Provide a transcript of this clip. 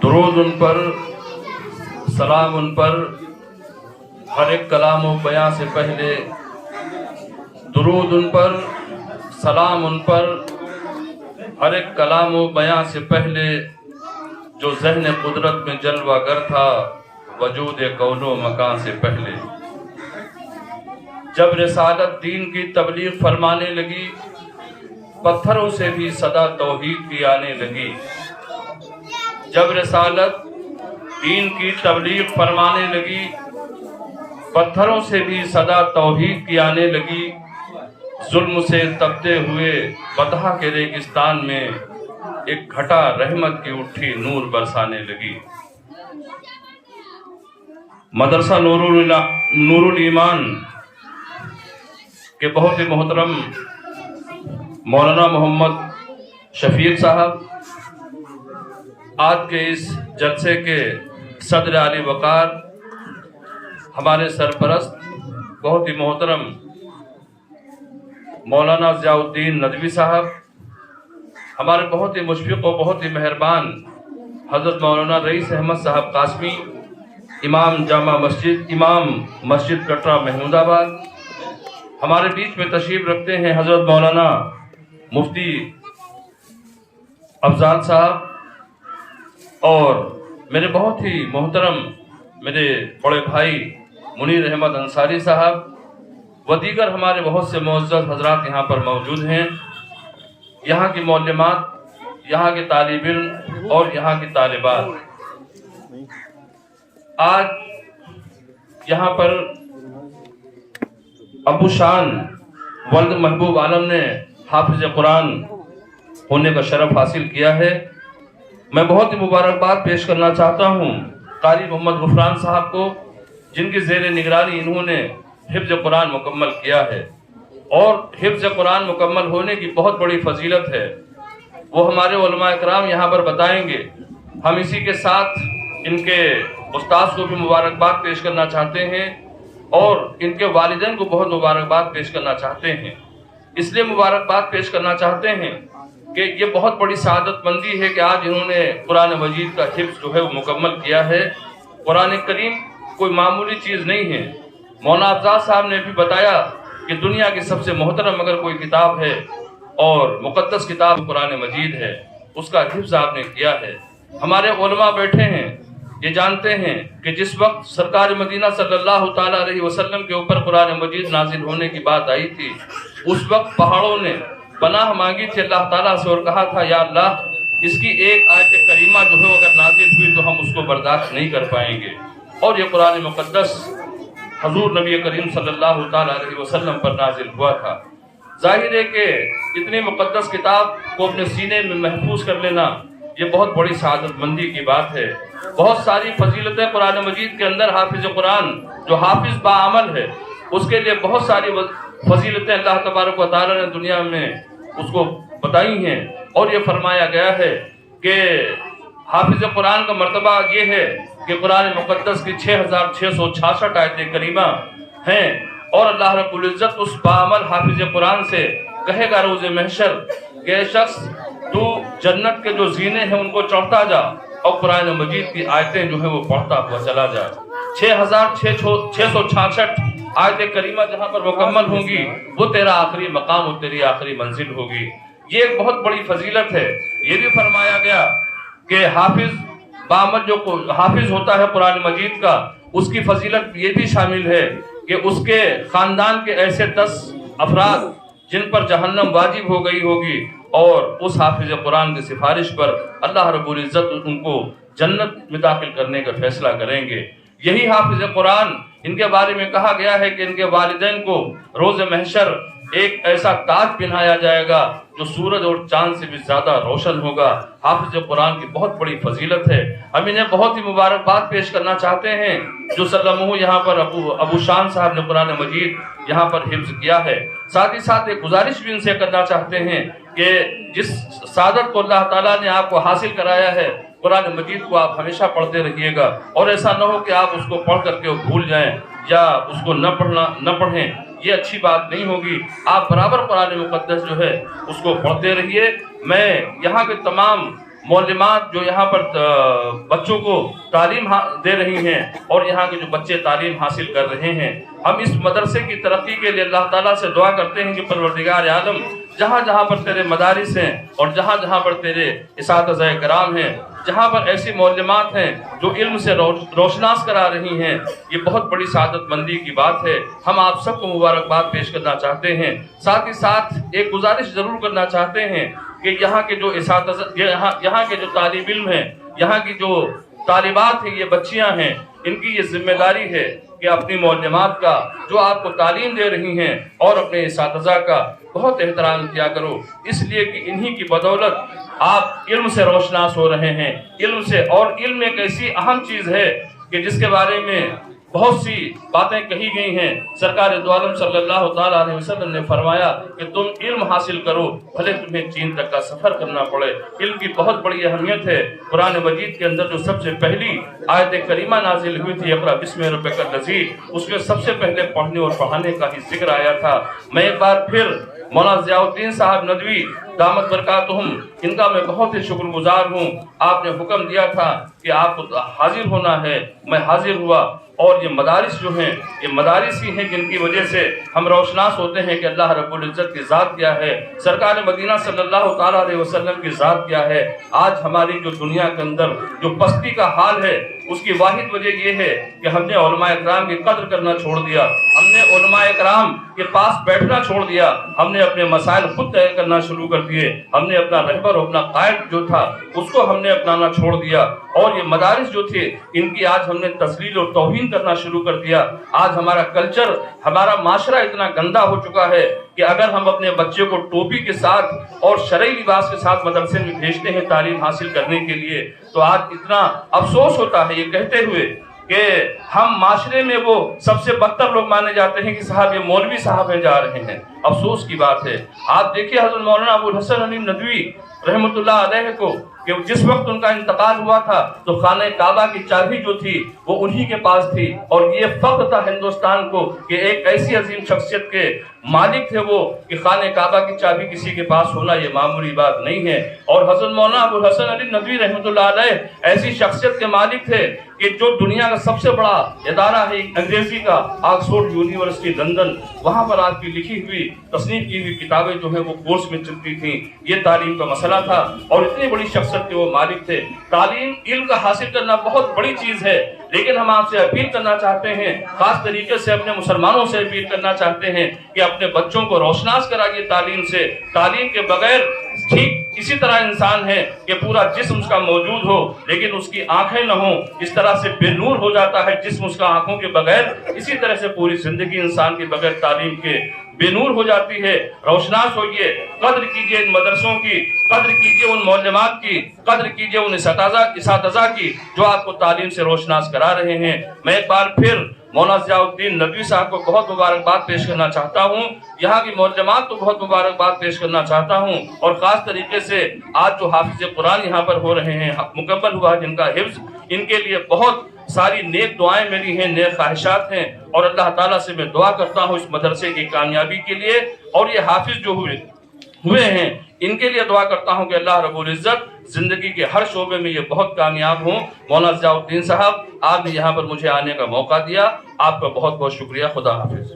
درود ان پر، سلام ان پر، ہر ایک کلام و بیان سے پہلے درود ان پر، سلام ان پر، ہر ایک کلام و بیان سے پہلے جو ذہن قدرت میں جلوہ گر تھا وجود کون و مکان سے پہلے۔ جب رسالت دین کی تبلیغ فرمانے لگی پتھروں سے بھی صدا توحید کی آنے لگی۔ جب رسالت دین کی تبلیغ فرمانے لگی پتھروں سے بھی صدا توحید کی آنے لگی۔ ظلم سے تپتے ہوئے بطحا کے ریگستان میں ایک گھٹا رحمت کی اٹھی نور برسانے لگی۔ مدرسہ نور الایمان کے بہت ہی محترم مولانا محمد شفیق صاحب آج کے اس جلسے کے صدر عالی وقار، ہمارے سرپرست بہت ہی محترم مولانا ضیاء الدین ندوی صاحب، ہمارے بہت ہی مشفق و بہت ہی مہربان حضرت مولانا رئیس احمد صاحب قاسمی، امام جامع مسجد، امام مسجد کٹرا محمود آباد، ہمارے بیچ میں تشریف رکھتے ہیں حضرت مولانا مفتی افضال صاحب، اور میرے بہت ہی محترم میرے بڑے بھائی منیر احمد انصاری صاحب و دیگر ہمارے بہت سے معزز حضرات یہاں پر موجود ہیں۔ یہاں کی معلمات، یہاں کے طالب علم اور یہاں کی طالبات، آج یہاں پر ابو شان ولد محبوب عالم نے حافظ قرآن ہونے کا شرف حاصل کیا ہے۔ میں بہت ہی مبارکباد پیش کرنا چاہتا ہوں قاری محمد غفران صاحب کو، جن کی زیر نگرانی انہوں نے حفظ قرآن مکمل کیا ہے، اور حفظ قرآن مکمل ہونے کی بہت بڑی فضیلت ہے، وہ ہمارے علماء اکرام یہاں پر بتائیں گے۔ ہم اسی کے ساتھ ان کے استاذ کو بھی مبارکباد پیش کرنا چاہتے ہیں، اور ان کے والدین کو بہت مبارکباد پیش کرنا چاہتے ہیں۔ اس لیے مبارکباد پیش کرنا چاہتے ہیں کہ یہ بہت بڑی سعادت مندی ہے کہ آج انہوں نے قرآن مجید کا حفظ جو ہے وہ مکمل کیا ہے۔ قرآن کریم کوئی معمولی چیز نہیں ہے۔ مولانا افضال صاحب نے بھی بتایا کہ دنیا کی سب سے محترم اگر کوئی کتاب ہے اور مقدس کتاب قرآن مجید ہے، اس کا حفظ آپ نے کیا ہے۔ ہمارے علماء بیٹھے ہیں، یہ جانتے ہیں کہ جس وقت سرکار مدینہ صلی اللہ تعالیٰ علیہ وسلم کے اوپر قرآن مجید نازل ہونے کی بات آئی تھی، اس وقت پہاڑوں نے پناہ مانگی تھی اللہ تعالیٰ سے اور کہا تھا یا اللہ اس کی ایک آیت کریمہ جو ہے اگر نازل ہوئی تو ہم اس کو برداشت نہیں کر پائیں گے، اور یہ قرآن مقدس حضور نبی کریم صلی اللہ تعالیٰ علیہ وسلم پر نازل ہوا تھا۔ ظاہر ہے کہ اتنی مقدس کتاب کو اپنے سینے میں محفوظ کر لینا یہ بہت بڑی سعادت مندی کی بات ہے۔ بہت ساری فضیلتیں قرآن مجید کے اندر، حافظ قرآن جو حافظ باعمل ہے اس کے لیے بہت ساری فضیلتیں اللہ تبارک و تعالیٰ نے دنیا میں اس کو بتائی ہیں، اور یہ فرمایا گیا ہے کہ حافظ قرآن کا مرتبہ یہ ہے کہ قرآن مقدس کی 6666 آیت کریمہ ہیں، اور اللہ رب العزت اس باعمل حافظ قرآن سے کہے گا روز محشر کہ اے شخص تو جنت کے جو زینے ہیں ان کو چڑھتا جا اور قرآن مجید کی آیتیں جو ہیں وہ پڑھتا ہوا چلا جا۔ 6666 آیت کریمہ جہاں پر مکمل ہوں گی وہ تیرا آخری مقام اور تیری آخری منزل ہوگی۔ یہ ایک بہت بڑی فضیلت ہے۔ یہ بھی فرمایا گیا کہ حافظ باعمل جو حافظ ہوتا ہے قرآن مجید کا، اس کی فضیلت یہ بھی شامل ہے کہ اس کے خاندان کے ایسے 10 افراد جن پر جہنم واجب ہو گئی ہوگی، اور اس حافظ قرآن کی سفارش پر اللہ رب العزت ان کو جنت میں داخل کرنے کا فیصلہ کریں گے۔ یہی حافظ قرآن، ان کے بارے میں کہا گیا ہے کہ ان کے والدین کو روز محشر ایک ایسا تاج پہنایا جائے گا جو سورج اور چاند سے بھی زیادہ روشن ہوگا۔ حافظ قرآن کی بہت بڑی فضیلت ہے۔ ہم انہیں بہت ہی مبارکباد پیش کرنا چاہتے ہیں جو سلمہ یہاں پر ابو شان صاحب نے قرآن مجید یہاں پر حفظ کیا ہے۔ ساتھ ہی ساتھ ایک گزارش بھی ان سے کرنا چاہتے ہیں کہ جس سعادت کو اللہ تعالیٰ نے آپ کو حاصل کرایا ہے، قرآن مجید کو آپ ہمیشہ پڑھتے رہیے گا، اور ایسا نہ ہو کہ آپ اس کو پڑھ کر کے بھول جائیں یا اس کو نہ پڑھیں، یہ اچھی بات نہیں ہوگی۔ آپ برابر قرآن مقدس جو ہے اس کو پڑھتے رہیے۔ میں یہاں کے تمام معلمات جو یہاں پر بچوں کو تعلیم دے رہی ہیں اور یہاں کے جو بچے تعلیم حاصل کر رہے ہیں، ہم اس مدرسے کی ترقی کے لیے اللہ تعالیٰ سے دعا کرتے ہیں کہ پروردگار عالم جہاں جہاں پر تیرے مدارس ہیں اور جہاں جہاں پر تیرے اساتذہ کرام ہیں، جہاں پر ایسی معلمات ہیں جو علم سے روشناس کرا رہی ہیں، یہ بہت بڑی سعادت مندی کی بات ہے۔ ہم آپ سب کو مبارکباد پیش کرنا چاہتے ہیں، ساتھ ہی ساتھ ایک گزارش ضرور کرنا چاہتے ہیں کہ یہاں کے جو اساتذہ، یہاں کے جو طالب علم ہیں، یہاں کی جو طالبات ہیں، یہ بچیاں ہیں، ان کی یہ ذمہ داری ہے کہ اپنی معلمات کا جو آپ کو تعلیم دے رہی ہیں اور اپنے اساتذہ کا بہت احترام کیا کرو، اس لیے کہ انہی کی بدولت آپ علم سے روشناس ہو رہے ہیں، علم سے۔ اور علم ایک ایسی اہم چیز ہے کہ جس کے بارے میں بہت سی باتیں کہی گئی ہیں۔ سرکار دو عالم صلی اللہ تعالیٰ علیہ وسلم نے فرمایا کہ تم علم حاصل کرو بھلے تمہیں چین تک کا سفر کرنا پڑے۔ علم کی بہت بڑی اہمیت ہے۔ قرآن مجید کے اندر جو سب سے پہلی آیت کریمہ نازل ہوئی تھی، اقرأ بسم ربک الذی، اس میں سب سے پہلے پڑھنے اور پڑھانے کا ہی ذکر آیا تھا۔ میں ایک بار پھر مولانا ضیاء الدین صاحب ندوی دامت برکاتہم، ان کا میں بہت ہی شکر گزار ہوں۔ آپ نے حکم دیا تھا کہ آپ کو حاضر ہونا ہے، میں حاضر ہوا۔ اور یہ مدارس جو ہیں، یہ مدارس ہی ہیں جن کی وجہ سے ہم روشناس ہوتے ہیں کہ اللہ رب العزت کی ذات کیا ہے، سرکار مدینہ صلی اللہ تعالیٰ علیہ وسلم کی ذات کیا ہے۔ آج ہماری جو دنیا کے اندر جو پستی کا حال ہے، اس کی واحد وجہ یہ ہے کہ ہم نے علماء اکرام کی قدر کرنا چھوڑ دیا، ہم نے علماء اکرام کے پاس بیٹھنا چھوڑ دیا، ہم نے اپنے مسائل خود طے کرنا شروع کر دیے، ہم نے اپنا رہبر اور اپنا قائد جو تھا اس کو ہم نے اپنانا چھوڑ دیا، اور یہ مدارس جو تھے ان کی آج ہم نے تذلیل اور توہین کرنا شروع کر دیا۔ آج ہمارا کلچر، ہمارا معاشرہ اتنا گندا ہو چکا ہے کہ اگر ہم اپنے بچے کو ٹوپی کے ساتھ اور شرعی لباس کے ساتھ مدرسے میں بھیجتے ہیں تعلیم حاصل کرنے کے لیے، تو آج اتنا افسوس ہوتا ہے یہ کہتے ہوئے کہ ہم معاشرے میں وہ سب سے بدتر لوگ مانے جاتے ہیں کہ صاحب یہ مولوی صاحب ہیں جا رہے ہیں۔ افسوس کی بات ہے۔ آپ دیکھیے حضرت مولانا ابو الحسن علی ندوی رحمۃ اللہ علیہ کو، کہ جس وقت ان کا انتقال ہوا تھا تو خانہ کعبہ کی چابی جو تھی وہ انہی کے پاس تھی، اور یہ فخر تھا ہندوستان کو کہ ایک ایسی عظیم شخصیت کے مالک تھے وہ کہ خانہ کعبہ کی چابی کسی کے پاس ہونا یہ معمولی بات نہیں ہے۔ اور حضرت مولانا ابو الحسن علی ندوی رحمۃ اللہ علیہ ایسی شخصیت کے مالک تھے کہ جو دنیا کا سب سے بڑا ادارہ ہے انگریزی کا، آکسفورڈ یونیورسٹی لندن، وہاں پر آپ کی لکھی ہوئی تصنیف کی ہوئی کتابیں جو ہیں وہ کورس میں چلتی تھیں۔ یہ تعلیم کا مسئلہ تھا، اور اتنی بڑی شخصیت کے وہ مالک تھے۔ تعلیم، علم کا حاصل کرنا بہت بڑی چیز ہے، لیکن ہم آپ سے اپیل کرنا چاہتے ہیں، خاص طریقے سے اپنے مسلمانوں سے اپیل کرنا چاہتے ہیں کہ اپنے بچوں کو روشناس کرائیے تعلیم سے۔ تعلیم کے بغیر ٹھیک اسی طرح انسان ہے کہ پورا جسم اس کا موجود ہو لیکن اس کی آنکھیں نہ ہوں، اس طرح سے بے نور ہو جاتا ہے جسم اس کا آنکھوں کے بغیر، اسی طرح سے پوری زندگی انسان کے بغیر تعلیم کے بے نور ہو جاتی ہے۔ روشناس ہوئیے، قدر کیجئے ان مدرسوں کی، قدر کیجئے ان معلمات کی، قدر کیجئے ان اساتذہ کی جو آپ کو تعلیم سے روشناس کرا رہے ہیں۔ میں ایک بار پھر مولانا ضیاء الدین ندوی صاحب کو بہت مبارکباد پیش کرنا چاہتا ہوں، یہاں کی معلمات کو بہت مبارکباد پیش کرنا چاہتا ہوں، اور خاص طریقے سے آج جو حافظ قرآن یہاں پر ہو رہے ہیں، مکمل ہوا جن کا حفظ، ان کے لیے بہت ساری نیک دعائیں میری ہیں، نیک خواہشات ہیں، اور اللہ تعالیٰ سے میں دعا کرتا ہوں اس مدرسے کی کامیابی کے لیے، اور یہ حافظ جو ہوئے ہیں ان کے لیے دعا کرتا ہوں کہ اللہ رب العزت زندگی کے ہر شعبے میں یہ بہت کامیاب ہوں۔ مولانا ضیاء الدین صاحب، آپ نے یہاں پر مجھے آنے کا موقع دیا، آپ کا بہت بہت شکریہ۔ خدا حافظ۔